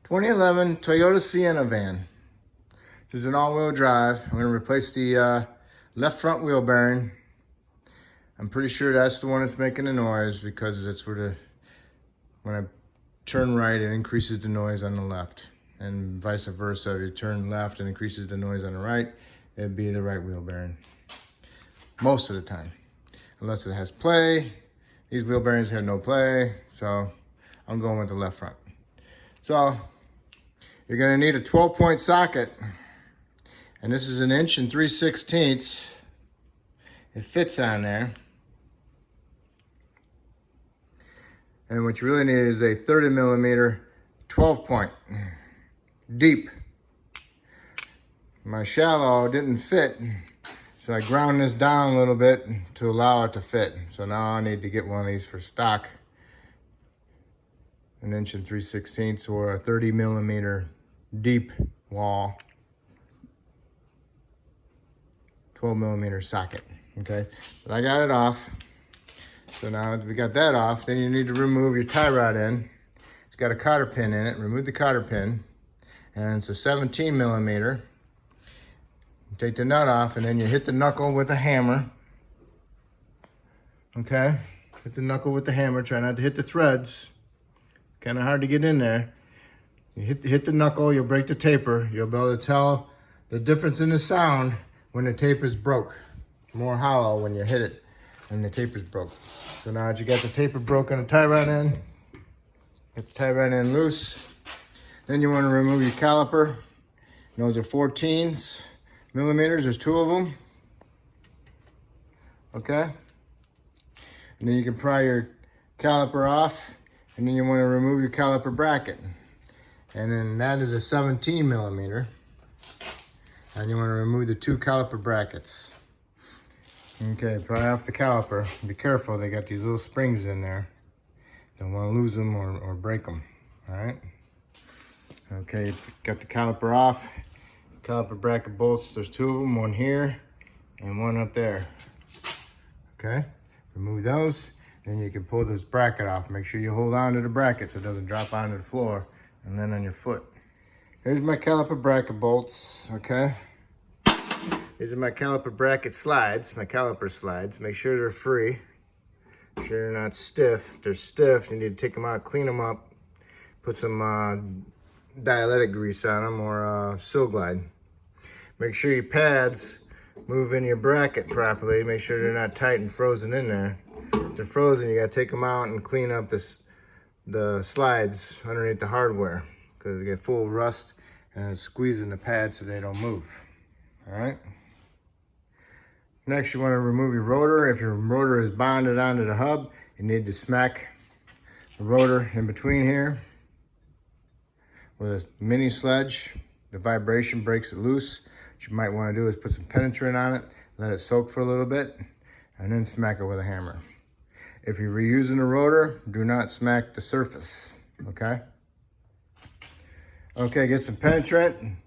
2011 Toyota Sienna van. This is an all-wheel drive. I'm going to replace the left front wheel bearing. I'm pretty sure that's the one that's making the noise because it's where when I turn right, it increases the noise on the left. And vice versa, if you turn left, it increases the noise on the right. It'd be the right wheel bearing. Most of the time. Unless it has play. These wheel bearings have no play, so I'm going with the left front. So, you're gonna need a 12-point socket, and this is 1 3/16". It fits on there. And what you really need is a 30mm 12-point, deep. My shallow didn't fit, so I ground this down a little bit to allow it to fit. So now I need to get one of these for stock. 1 3/16" or a 30mm deep wall, 12mm socket, okay? But I got it off. So now that we got that off, then you need to remove your tie rod in. It's got a cotter pin in it. Remove the cotter pin, and it's a 17mm. Take the nut off, and then you hit the knuckle with a hammer. Okay? Hit the knuckle with the hammer. Try not to hit the threads. Kind of hard to get in there. You hit the knuckle, you'll break the taper. You'll be able to tell the difference in the sound when the taper's broke. More hollow when you hit it and the taper's broke. So now that you got the taper broken, the tie rod in, get the tie rod in loose. Then you want to remove your caliper. And those are 14s. Millimeters, there's 2 of them. Okay? And then you can pry your caliper off, and then you want to remove your caliper bracket. And then that is a 17mm. And you want to remove the 2 caliper brackets. Okay, pry off the caliper. Be careful, they got these little springs in there. Don't want to lose them or break them. Alright? Okay, got the caliper off. Caliper bracket bolts, there's 2 of them, one here and one up there. Okay, remove those, then you can pull this bracket off. Make sure you hold on to the bracket so it doesn't drop onto the floor and then on your foot. Here's my caliper bracket bolts, okay? These are my caliper bracket slides, my caliper slides. Make sure they're free. Make sure they're not stiff. If they're stiff, you need to take them out, clean them up, put some dielectric grease on them or Sil Glide. Make sure your pads move in your bracket properly. Make sure they're not tight and frozen in there. If they're frozen, you gotta take them out and clean up the slides underneath the hardware because they get full of rust and it's squeezing the pads so they don't move. All right. Next, you want to remove your rotor. If your rotor is bonded onto the hub, you need to smack the rotor in between here with a mini sledge. The vibration breaks it loose. What you might want to do is put some penetrant on it, let it soak for a little bit, and then smack it with a hammer. If you're reusing the rotor, do not smack the surface, okay? Okay, get some penetrant.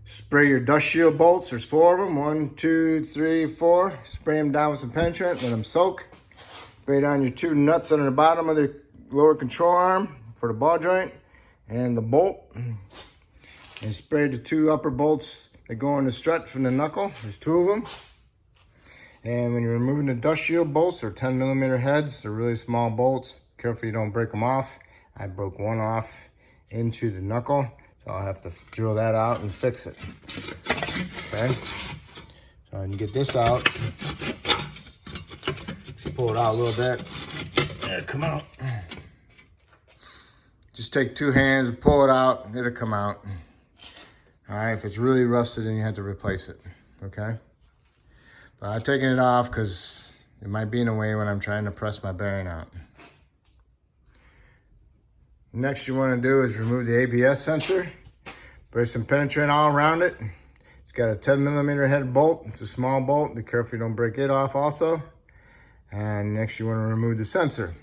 Spray your dust shield bolts. There's 4 of them. 1, 2, 3, 4. Spray them down with some penetrant, let them soak. Spray down your 2 nuts on the bottom of the lower control arm for the ball joint and the bolt. And spray the 2 upper bolts that go on the strut from the knuckle. There's 2 of them. And when you're removing the dust shield bolts, they're 10mm heads. They're really small bolts. Careful you don't break them off. I broke one off into the knuckle, so I'll have to drill that out and fix it. Okay? So I can get this out. Just pull it out a little bit. There, come out. Just take 2 hands and pull it out, it'll come out. All right, if it's really rusted, then you have to replace it, okay? But I'm taking it off because it might be in the way when I'm trying to press my bearing out. Next you want to do is remove the ABS sensor. Put some penetrant all around it. It's got a 10mm head bolt. It's a small bolt. Be careful you don't break it off also. And next you want to remove the sensor.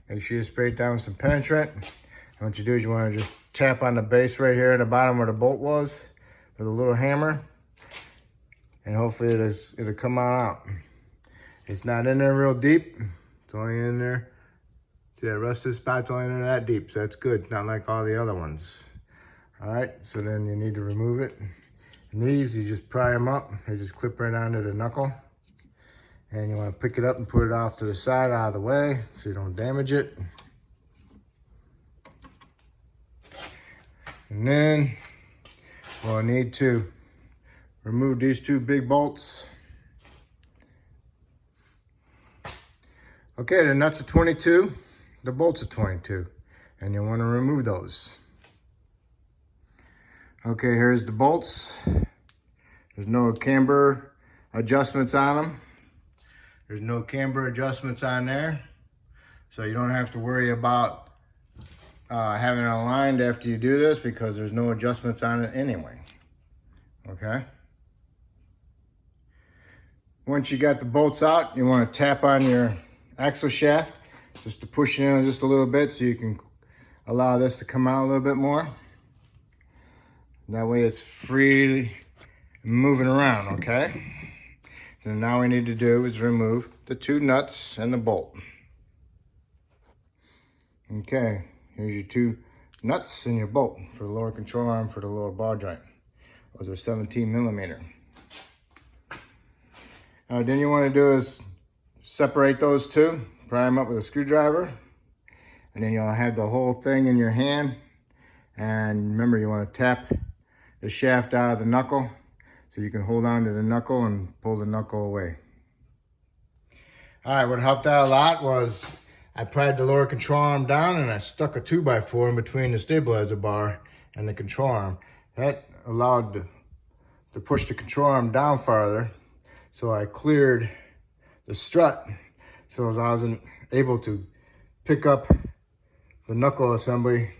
Make sure you spray it down with some penetrant. And what you do is you want to just tap on the base right here in the bottom where the bolt was with a little hammer. And hopefully it'll come on out. It's not in there real deep. It's only in there. See that rusted spot's only in there that deep, so that's good. It's not like all the other ones. All right, so then you need to remove it. And these, you just pry them up. They just clip right onto the knuckle. And you want to pick it up and put it off to the side, out of the way, so you don't damage it. And then we'll need to remove these two big bolts. Okay, the nuts are 22, the bolts are 22, and you want to remove those. Okay, here's the bolts. There's no camber adjustments on them. There's no camber adjustments on there, so you don't have to worry about having it aligned after you do this because there's no adjustments on it anyway. Okay. Once you got the bolts out, you want to tap on your axle shaft just to push it in just a little bit so you can allow this to come out a little bit more. That way it's freely moving around, okay? So now what we need to do is remove the two nuts and the bolt. Okay, here's your two nuts and your bolt for the lower control arm for the lower ball joint. Those are 17 millimeter. Then you want to do is separate those two, pry them up with a screwdriver, and then you'll have the whole thing in your hand. And remember, you want to tap the shaft out of the knuckle so you can hold on to the knuckle and pull the knuckle away. All right, what helped out a lot was I pried the lower control arm down and I stuck a 2x4 in between the stabilizer bar and the control arm. That allowed to push the control arm down farther, so I cleared the strut so I wasn't able to pick up the knuckle assembly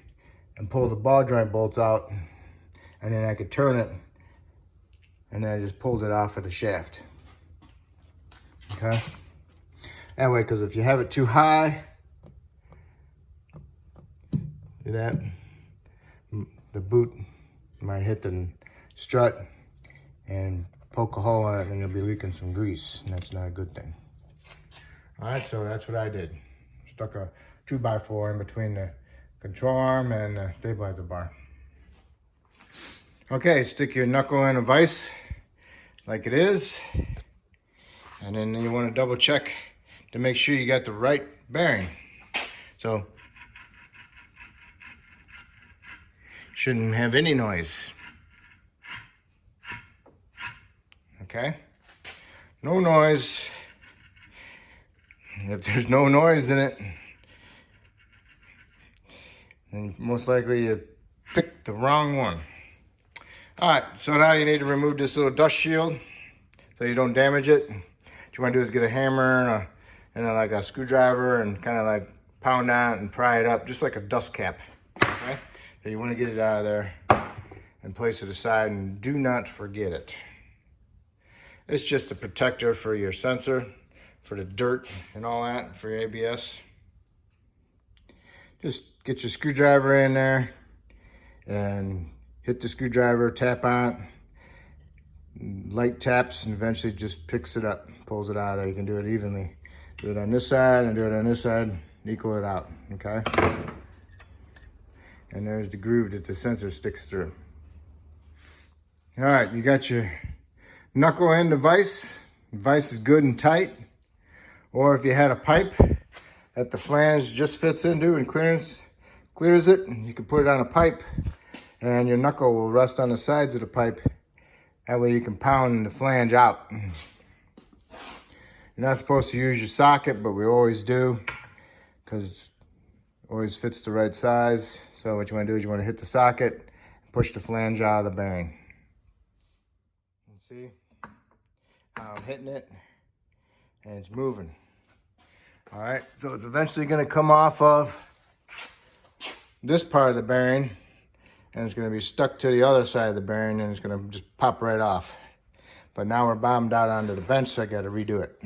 and pull the ball joint bolts out, and then I could turn it, and then I just pulled it off of the shaft. Okay? That way, because if you have it too high, see that? The boot might hit the strut and poke a hole in it, and you'll be leaking some grease, and that's not a good thing. All right, so that's what I did. Stuck a 2x4 in between the control arm and the stabilizer bar. Okay, stick your knuckle in a vise like it is, and then you want to double check to make sure you got the right bearing. So, shouldn't have any noise. Okay? No noise. If there's no noise in it, then most likely you picked the wrong one. All right, so now you need to remove this little dust shield so you don't damage it. What you want to do is get a hammer and like a screwdriver and kind of like pound on it and pry it up, just like a dust cap. Okay? So you want to get it out of there and place it aside, and do not forget it. It's just a protector for your sensor, for the dirt and all that, for your ABS. Just get your screwdriver in there and hit the screwdriver, tap on it, light taps, and eventually just picks it up, pulls it out of there. You can do it evenly. Do it on this side and do it on this side, equal it out, okay? And there's the groove that the sensor sticks through. All right, you got your knuckle in the vise. The vise is good and tight. Or if you had a pipe that the flange just fits into and clears it, you can put it on a pipe, and your knuckle will rest on the sides of the pipe. That way you can pound the flange out. You're not supposed to use your socket, but we always do, because it always fits the right size. So what you want to do is you want to hit the socket and push the flange out of the bearing. You see how I'm hitting it, and it's moving. All right, so it's eventually going to come off of this part of the bearing, and it's going to be stuck to the other side of the bearing, and it's going to just pop right off. But now we're bottomed out onto the bench, so I got to redo it.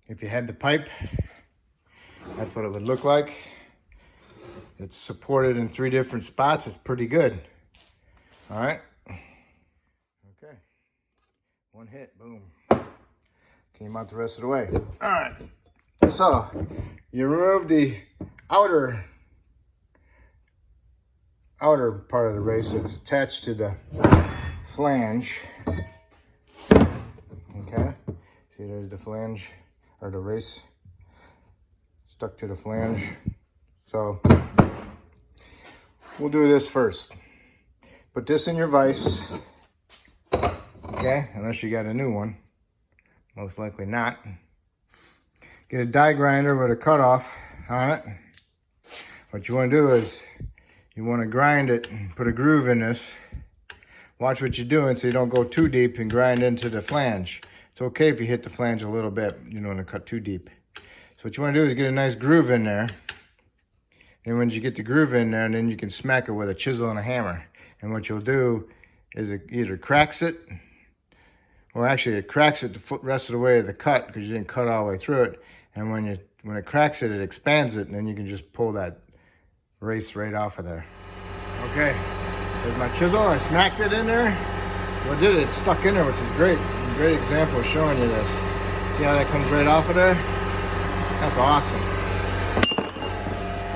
If you had the pipe, that's what it would look like. It's supported in 3 different spots. It's pretty good. All right. Okay. One hit, boom. Came out the rest of the way. All right. So you remove the outer outer part of the race that's attached to the flange. Okay, see there's the flange, or the race stuck to the flange. So we'll do this first. Put this in your vise, okay, unless you got a new one. Most likely not. Get a die grinder with a cutoff on it. What you want to do is you want to grind it and put a groove in this. Watch what you're doing so you don't go too deep and grind into the flange. It's okay if you hit the flange a little bit. You don't want to cut too deep. So what you want to do is get a nice groove in there. And when you get the groove in there, then you can smack it with a chisel and a hammer. And what you'll do is it either cracks it, or actually it cracks it the rest of the way of the cut because you didn't cut all the way through it. And when it cracks it, it expands it, and then you can just pull that race right off of there. Okay, there's my chisel. I smacked it in there. What did it? It stuck in there, which is great. A great example of showing you this. See how that comes right off of there? That's awesome.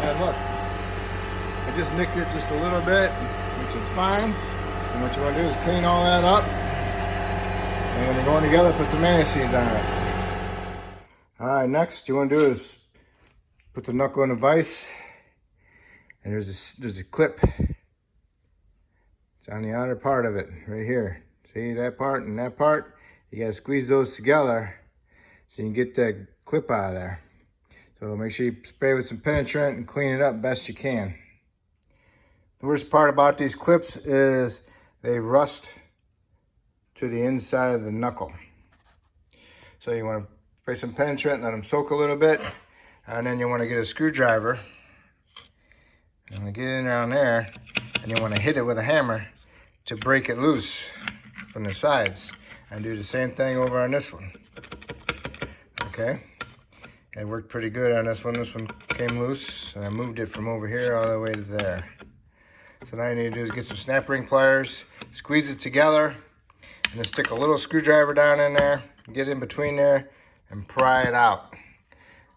And look, I just nicked it just a little bit, which is fine. And what you want to do is clean all that up. And when they're going together, put some anti-seize on it. All right, next you want to do is put the knuckle in the vise, and there's a clip. It's on the outer part of it, right here. See that part and that part? You gotta squeeze those together so you can get that clip out of there. So make sure you spray with some penetrant and clean it up best you can. The worst part about these clips is they rust to the inside of the knuckle. So you want to spray some penetrant, let them soak a little bit, and then you want to get a screwdriver. You want to get in around there, and you want to hit it with a hammer to break it loose from the sides. And do the same thing over on this one. Okay, it worked pretty good on this one. This one came loose, and I moved it from over here all the way to there. So now you need to do is get some snap ring pliers, squeeze it together, and then stick a little screwdriver down in there, get in between there, and pry it out.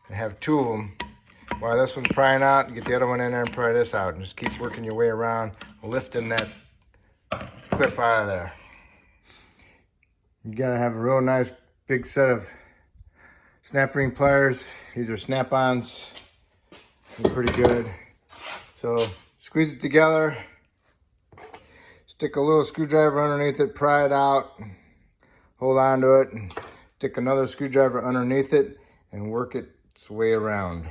And have two of them. While this one's prying out, get the other one in there and pry this out. And just keep working your way around, lifting that clip out of there. You gotta have a real nice big set of snap ring pliers. These are snap-ons. They're pretty good. So squeeze it together, stick a little screwdriver underneath it, pry it out, hold on to it, and stick another screwdriver underneath it and work its way around.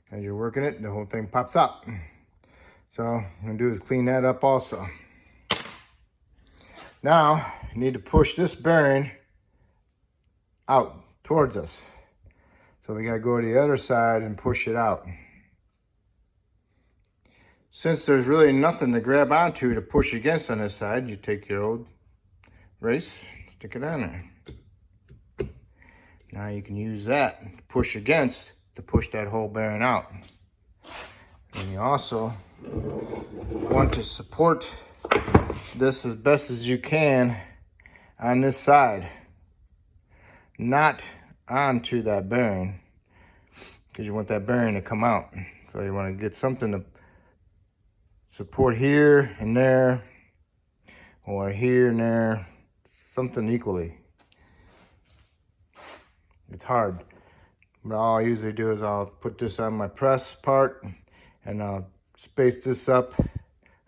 As you're working it, the whole thing pops out. So what I'm gonna do is clean that up also. Now, you need to push this bearing out towards us. So we gotta go to the other side and push it out. Since there's really nothing to grab onto to push against on this side, you take your old race, stick it on there. Now you can use that to push against to push that whole bearing out. And you also want to support this as best as you can on this side, not onto that bearing, because you want that bearing to come out. So you want to get something to support here and there, or here and there, something equally. It's hard. But all I usually do is I'll put this on my press part, and I'll space this up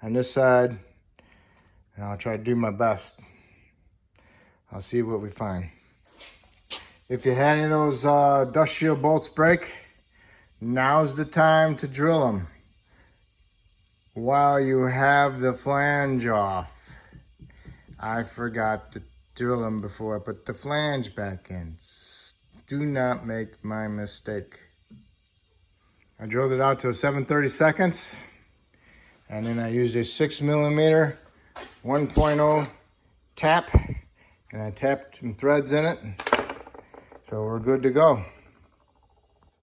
on this side, and I'll try to do my best. I'll see what we find. If you had any of those dust shield bolts break, now's the time to drill them while you have the flange off. I forgot to drill them before I put the flange back in. Do not make my mistake. I drilled it out to a 7/32, and then I used a 6mm 1.0 tap, and I tapped some threads in it, so we're good to go.